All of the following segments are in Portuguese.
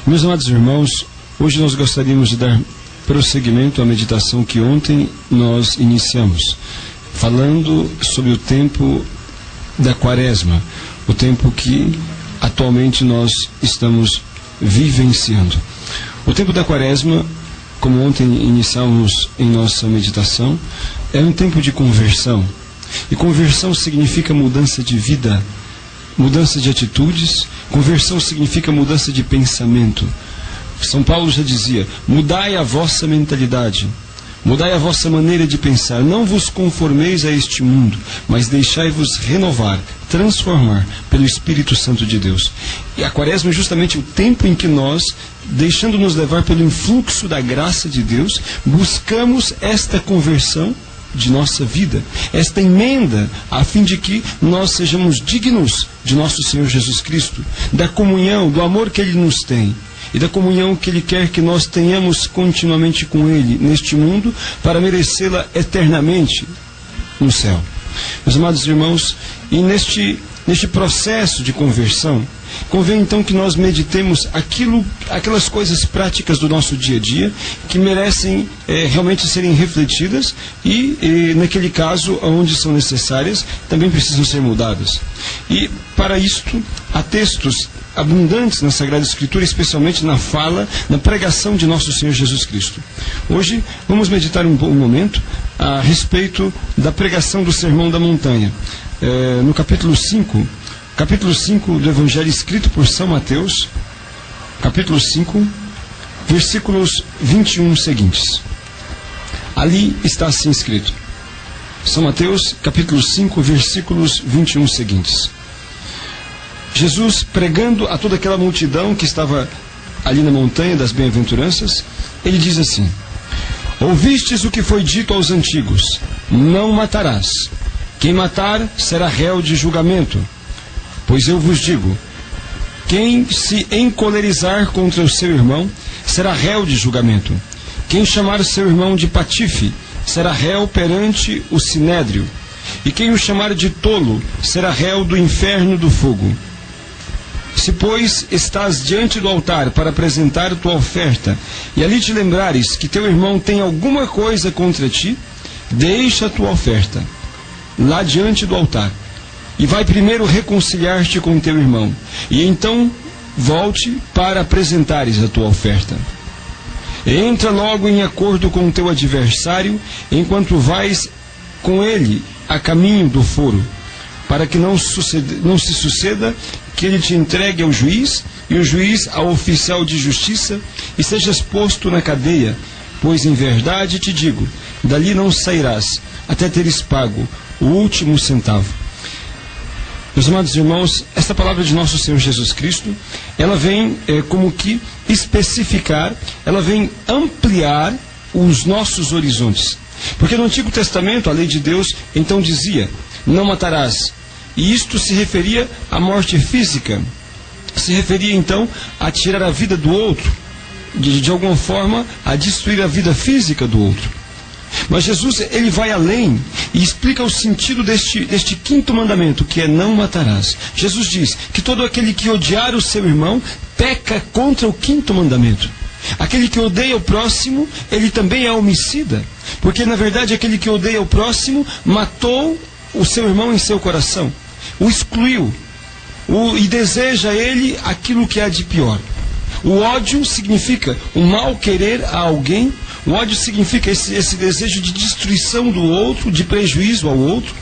Meus amados irmãos, hoje nós gostaríamos de dar prosseguimento à meditação que ontem nós iniciamos, falando sobre o tempo da Quaresma, o tempo que atualmente nós estamos vivenciando. O tempo da Quaresma, como ontem iniciamos em nossa meditação, é um tempo de conversão. E conversão significa mudança de vida, mudança de atitudes. Conversão significa mudança de pensamento. São Paulo já dizia: mudai a vossa mentalidade, mudai a vossa maneira de pensar, não vos conformeis a este mundo, mas deixai-vos renovar, transformar pelo Espírito Santo de Deus. E a Quaresma é justamente o tempo em que nós, deixando-nos levar pelo influxo da graça de Deus, buscamos esta conversão de nossa vida, esta emenda, a fim de que nós sejamos dignos de nosso Senhor Jesus Cristo, da comunhão, do amor que Ele nos tem e da comunhão que Ele quer que nós tenhamos continuamente com Ele neste mundo, para merecê-la eternamente no céu. Meus amados irmãos, e neste processo de conversão, convém então que nós meditemos aquelas coisas práticas do nosso dia a dia que merecem realmente serem refletidas e naquele caso onde são necessárias também precisam ser mudadas. E para isto há textos abundantes na Sagrada Escritura, especialmente na fala, na pregação de nosso Senhor Jesus Cristo. Hoje vamos meditar um momento a respeito da pregação do Sermão da Montanha. No capítulo 5 do Evangelho escrito por São Mateus, capítulo 5, versículos 21 seguintes. Ali está assim escrito. São Mateus, capítulo 5, versículos 21 seguintes. Jesus, pregando a toda aquela multidão que estava ali na montanha das bem-aventuranças, ele diz assim: ouvistes o que foi dito aos antigos: não matarás. Quem matar será réu de julgamento. Pois eu vos digo, quem se encolerizar contra o seu irmão será réu de julgamento. Quem chamar o seu irmão de patife será réu perante o sinédrio. E quem o chamar de tolo será réu do inferno do fogo. Se, pois, estás diante do altar para apresentar tua oferta, e ali te lembrares que teu irmão tem alguma coisa contra ti, deixa a tua oferta lá diante do altar, e vai primeiro reconciliar-te com teu irmão, e então volte para apresentares a tua oferta. Entra logo em acordo com o teu adversário, enquanto vais com ele a caminho do foro, para que não se suceda que ele te entregue ao juiz, e o juiz ao oficial de justiça, e sejas posto na cadeia. Pois em verdade te digo, dali não sairás, até teres pago o último centavo. Meus amados irmãos, esta palavra de nosso Senhor Jesus Cristo, ela vem como que especificar, ela vem ampliar os nossos horizontes. Porque no Antigo Testamento, a lei de Deus, então dizia: não matarás. E isto se referia à morte física, se referia então a tirar a vida do outro, de alguma forma a destruir a vida física do outro. Mas Jesus, ele vai além e explica o sentido deste quinto mandamento, que é não matarás. Jesus diz que todo aquele que odiar o seu irmão peca contra o quinto mandamento. Aquele que odeia o próximo, ele também é homicida, porque na verdade aquele que odeia o próximo matou o seu irmão em seu coração, o excluiu e deseja a ele aquilo que há de pior. O ódio significa o mal querer a alguém. O ódio significa esse desejo de destruição do outro, de prejuízo ao outro.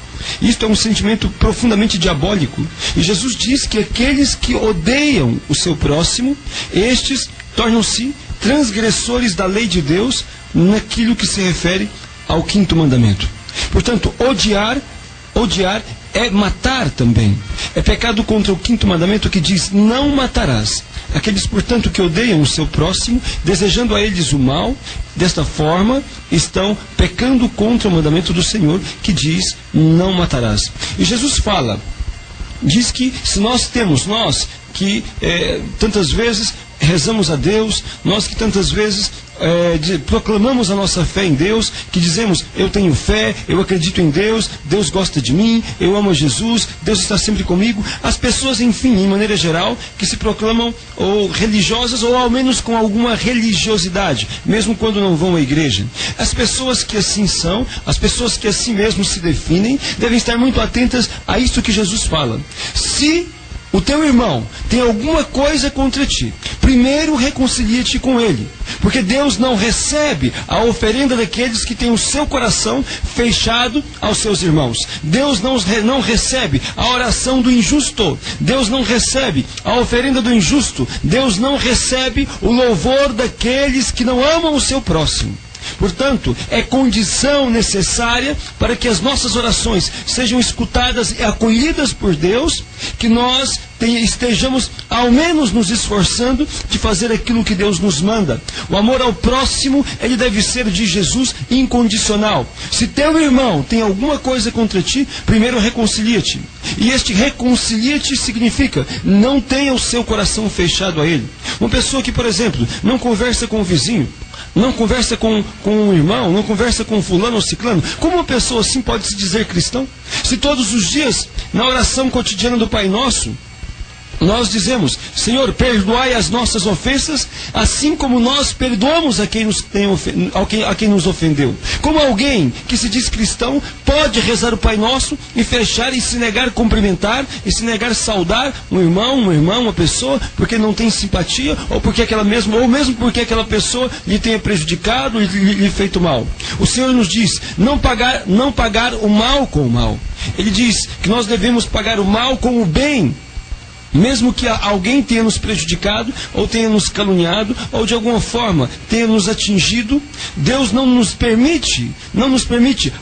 Isto é um sentimento profundamente diabólico. E Jesus diz que aqueles que odeiam o seu próximo, estes tornam-se transgressores da lei de Deus naquilo que se refere ao quinto mandamento. Portanto, odiar é matar também. É pecado contra o quinto mandamento, que diz: não matarás. Aqueles, portanto, que odeiam o seu próximo, desejando a eles o mal, desta forma estão pecando contra o mandamento do Senhor, que diz: não matarás. E Jesus diz que se nós que tantas vezes rezamos a Deus, nós que tantas vezes proclamamos a nossa fé em Deus, que dizemos, eu tenho fé, eu acredito em Deus, Deus gosta de mim, eu amo a Jesus, Deus está sempre comigo. As pessoas, enfim, em maneira geral, que se proclamam ou religiosas, ou ao menos com alguma religiosidade, mesmo quando não vão à igreja. As pessoas que assim são, as pessoas que assim mesmo se definem, devem estar muito atentas a isso que Jesus fala. Se o teu irmão tem alguma coisa contra ti, primeiro reconcilia-te com ele, porque Deus não recebe a oferenda daqueles que têm o seu coração fechado aos seus irmãos. Deus não recebe a oração do injusto. Deus não recebe a oferenda do injusto. Deus não recebe o louvor daqueles que não amam o seu próximo. Portanto, é condição necessária para que as nossas orações sejam escutadas e acolhidas por Deus, que nós estejamos ao menos nos esforçando de fazer aquilo que Deus nos manda. O amor ao próximo, ele deve ser de Jesus incondicional. Se teu irmão tem alguma coisa contra ti, primeiro reconcilia-te. E este reconcilia-te significa, não tenha o seu coração fechado a ele. Uma pessoa que, por exemplo, não conversa com o vizinho, não conversa com um irmão, não conversa com fulano ou ciclano, como uma pessoa assim pode se dizer cristão? Se todos os dias, na oração cotidiana do Pai Nosso, nós dizemos, Senhor, perdoai as nossas ofensas, assim como nós perdoamos a quem nos ofendeu. Como alguém que se diz cristão pode rezar o Pai Nosso e fechar e se negar a cumprimentar, e se negar a saudar um irmão, uma irmã, uma pessoa, porque não tem simpatia, ou mesmo porque aquela pessoa lhe tenha prejudicado e lhe feito mal. O Senhor nos diz, não pagar o mal com o mal. Ele diz que nós devemos pagar o mal com o bem. Mesmo que alguém tenha nos prejudicado, ou tenha nos caluniado, ou de alguma forma tenha nos atingido, Deus não nos permite,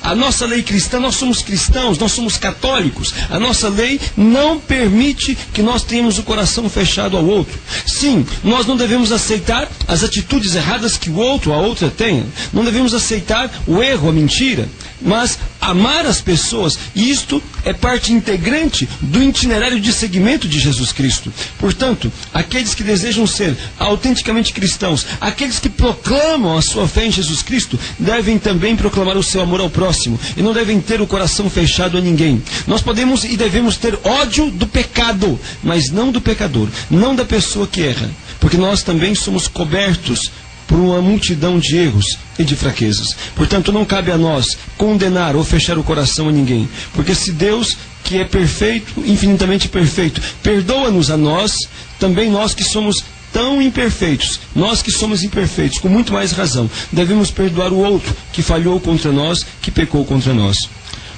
a nossa lei cristã, nós somos cristãos, nós somos católicos, a nossa lei não permite que nós tenhamos o coração fechado ao outro. Sim, nós não devemos aceitar as atitudes erradas que o outro, a outra tenha, não devemos aceitar o erro, a mentira, mas amar as pessoas, e isto é parte integrante do itinerário de seguimento de Jesus Cristo. Portanto, aqueles que desejam ser autenticamente cristãos, aqueles que proclamam a sua fé em Jesus Cristo, devem também proclamar o seu amor ao próximo, e não devem ter o coração fechado a ninguém. Nós podemos e devemos ter ódio do pecado, mas não do pecador, não da pessoa que erra, porque nós também somos cobertos por uma multidão de erros e de fraquezas. Portanto, não cabe a nós condenar ou fechar o coração a ninguém, porque se Deus, que é perfeito, infinitamente perfeito, perdoa-nos a nós, também nós que somos tão imperfeitos, nós que somos imperfeitos, com muito mais razão, devemos perdoar o outro que falhou contra nós, que pecou contra nós.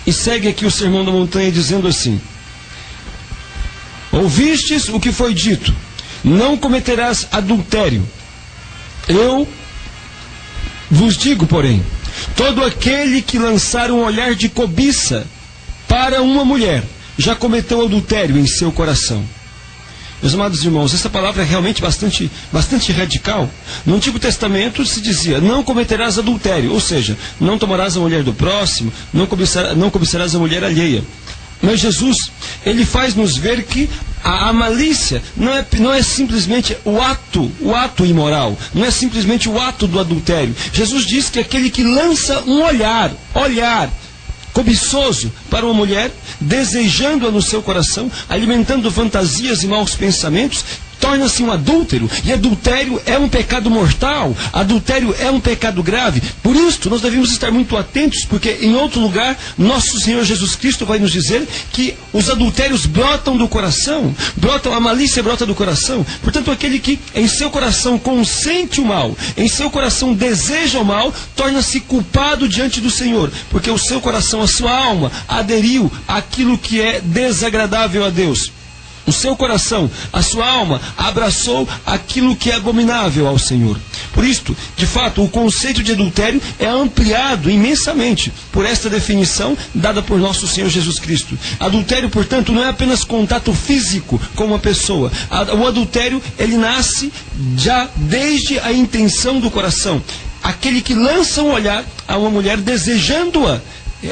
E segue aqui o Sermão da Montanha dizendo assim: ouvistes o que foi dito, não cometerás adultério. Eu vos digo, porém, todo aquele que lançar um olhar de cobiça para uma mulher, já cometeu adultério em seu coração. Meus amados irmãos, essa palavra é realmente bastante radical. No Antigo Testamento se dizia, não cometerás adultério, ou seja, não tomarás a mulher do próximo, não cobiçarás a mulher alheia. Mas Jesus, ele faz-nos ver que a malícia não é simplesmente o ato imoral, não é simplesmente o ato do adultério. Jesus diz que aquele que lança um olhar cobiçoso para uma mulher, desejando-a no seu coração, alimentando fantasias e maus pensamentos, torna-se um adúltero, e adultério é um pecado mortal, adultério é um pecado grave. Por isso, nós devemos estar muito atentos, porque em outro lugar, nosso Senhor Jesus Cristo vai nos dizer que os adultérios brotam do coração, a malícia brota do coração. Portanto, aquele que em seu coração consente o mal, em seu coração deseja o mal, torna-se culpado diante do Senhor, porque o seu coração, a sua alma, aderiu àquilo que é desagradável a Deus. O seu coração, a sua alma, abraçou aquilo que é abominável ao Senhor. Por isto, de fato, o conceito de adultério é ampliado imensamente por esta definição dada por nosso Senhor Jesus Cristo. Adultério, portanto, não é apenas contato físico com uma pessoa. O adultério, ele nasce já desde a intenção do coração. Aquele que lança um olhar a uma mulher desejando-a,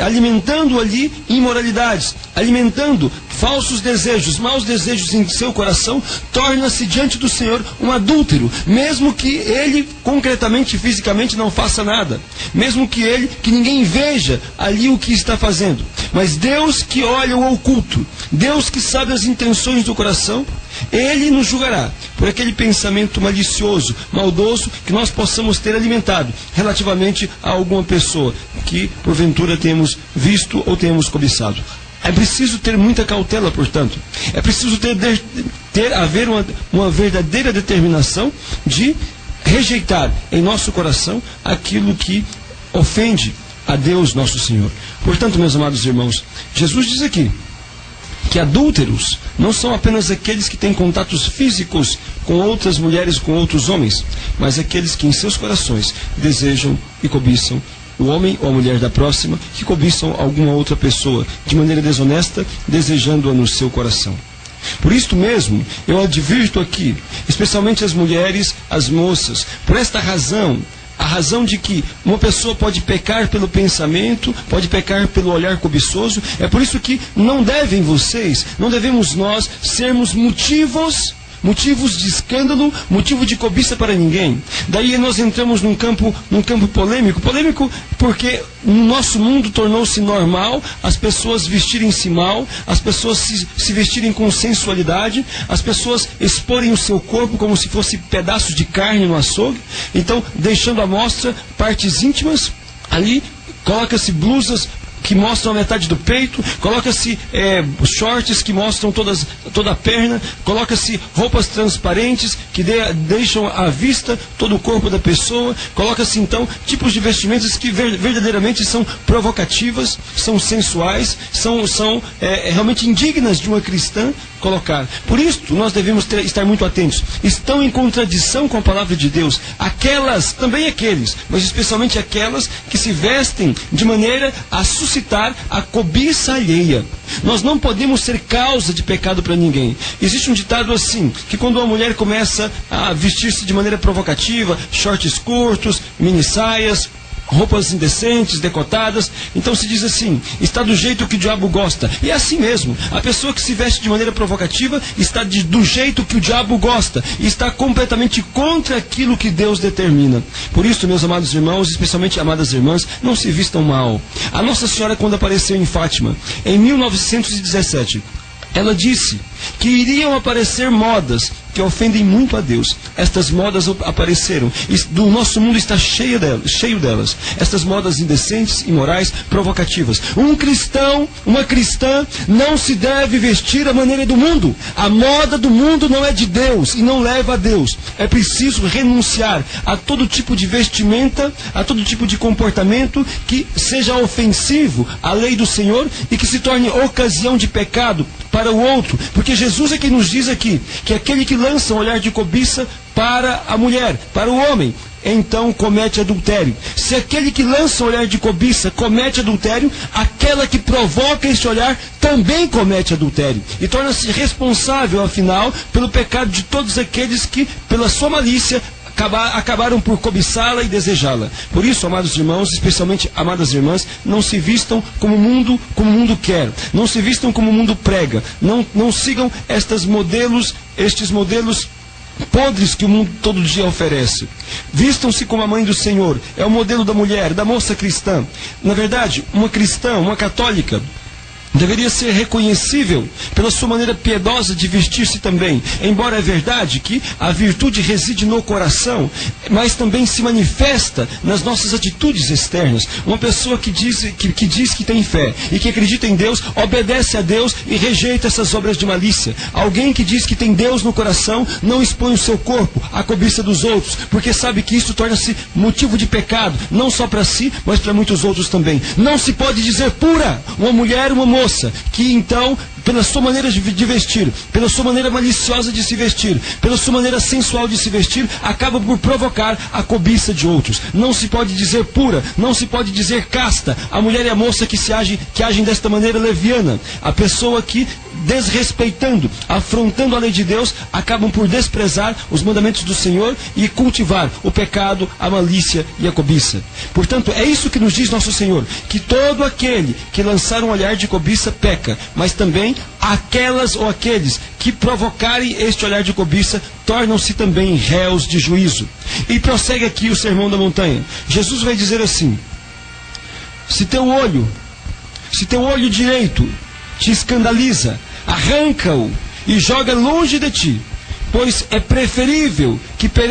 alimentando ali imoralidades, alimentando falsos desejos, maus desejos em seu coração, torna-se diante do Senhor um adúltero, mesmo que ele concretamente, fisicamente não faça nada, mesmo que ninguém veja ali o que está fazendo. Mas Deus que olha o oculto, Deus que sabe as intenções do coração, Ele nos julgará por aquele pensamento malicioso, maldoso, que nós possamos ter alimentado relativamente a alguma pessoa que porventura temos visto ou temos cobiçado. É preciso ter muita cautela, portanto. É preciso haver uma verdadeira determinação de rejeitar em nosso coração aquilo que ofende a Deus nosso Senhor. Portanto, meus amados irmãos, Jesus diz aqui que adúlteros não são apenas aqueles que têm contatos físicos com outras mulheres, com outros homens, mas aqueles que em seus corações desejam e cobiçam o homem ou a mulher da próxima, que cobiçam alguma outra pessoa de maneira desonesta, desejando-a no seu coração. Por isto mesmo, eu advirto aqui, especialmente as mulheres, as moças, por esta razão, a razão de que uma pessoa pode pecar pelo pensamento, pode pecar pelo olhar cobiçoso. É por isso que não devemos nós sermos motivos de escândalo, motivo de cobiça para ninguém. Daí nós entramos num campo polêmico porque no nosso mundo tornou-se normal as pessoas vestirem-se mal, as pessoas se vestirem com sensualidade, as pessoas exporem o seu corpo como se fosse pedaços de carne no açougue, então deixando à mostra partes íntimas. Ali coloca-se blusas que mostram a metade do peito, coloca-se shorts que mostram toda a perna, coloca-se roupas transparentes que deixam à vista todo o corpo da pessoa, coloca-se então tipos de vestimentas que verdadeiramente são provocativas, são sensuais, são realmente indignas de uma cristã colocar. Por isso, nós devemos estar muito atentos. Estão em contradição com a palavra de Deus aquelas, também aqueles, mas especialmente aquelas que se vestem de maneira a suscitar a cobiça alheia. Nós não podemos ser causa de pecado para ninguém. Existe um ditado assim, que quando uma mulher começa a vestir-se de maneira provocativa, shorts curtos, mini saias, roupas indecentes, decotadas, então se diz assim: está do jeito que o diabo gosta. E é assim mesmo. A pessoa que se veste de maneira provocativa está do jeito que o diabo gosta, e está completamente contra aquilo que Deus determina. Por isso, meus amados irmãos, especialmente amadas irmãs, não se vistam mal. A Nossa Senhora, quando apareceu em Fátima, em 1917, ela disse que iriam aparecer modas que ofendem muito a Deus. Estas modas apareceram. O nosso mundo está cheio delas. Estas modas indecentes, imorais, provocativas. Um cristão, uma cristã, não se deve vestir à maneira do mundo. A moda do mundo não é de Deus e não leva a Deus. É preciso renunciar a todo tipo de vestimenta, a todo tipo de comportamento que seja ofensivo à lei do Senhor e que se torne ocasião de pecado para o outro. Porque Jesus é quem nos diz aqui que aquele que lança um olhar de cobiça para a mulher, para o homem, então comete adultério. Se aquele que lança um olhar de cobiça comete adultério, aquela que provoca esse olhar também comete adultério. E torna-se responsável, afinal, pelo pecado de todos aqueles que, pela sua malícia, acabaram por cobiçá-la e desejá-la. Por isso, amados irmãos, especialmente amadas irmãs, não se vistam como o mundo quer. Não se vistam como o mundo prega. Não sigam estes modelos podres que o mundo todo dia oferece. Vistam-se como a mãe do Senhor. É o modelo da mulher, da moça cristã. Na verdade, uma cristã, uma católica, deveria ser reconhecível pela sua maneira piedosa de vestir-se também. Embora é verdade que a virtude reside no coração, mas também se manifesta nas nossas atitudes externas. Uma pessoa que diz que tem fé e que acredita em Deus, obedece a Deus e rejeita essas obras de malícia. Alguém que diz que tem Deus no coração, não expõe o seu corpo à cobiça dos outros, porque sabe que isso torna-se motivo de pecado, não só para si, mas para muitos outros também. Não se pode dizer pura uma mulher, uma moça, que então, pela sua maneira de vestir, pela sua maneira maliciosa de se vestir, pela sua maneira sensual de se vestir, acaba por provocar a cobiça de outros. Não se pode dizer pura, não se pode dizer casta a mulher e a moça que agem desta maneira leviana. A pessoa que, desrespeitando, afrontando a lei de Deus, acabam por desprezar os mandamentos do Senhor e cultivar o pecado, a malícia e a cobiça. Portanto, é isso que nos diz nosso Senhor, que todo aquele que lançar um olhar de cobiça peca, mas também também aquelas ou aqueles que provocarem este olhar de cobiça tornam-se também réus de juízo. E prossegue aqui o Sermão da Montanha. Jesus vai dizer assim: se teu olho direito te escandaliza, arranca-o e joga longe de ti, pois é preferível que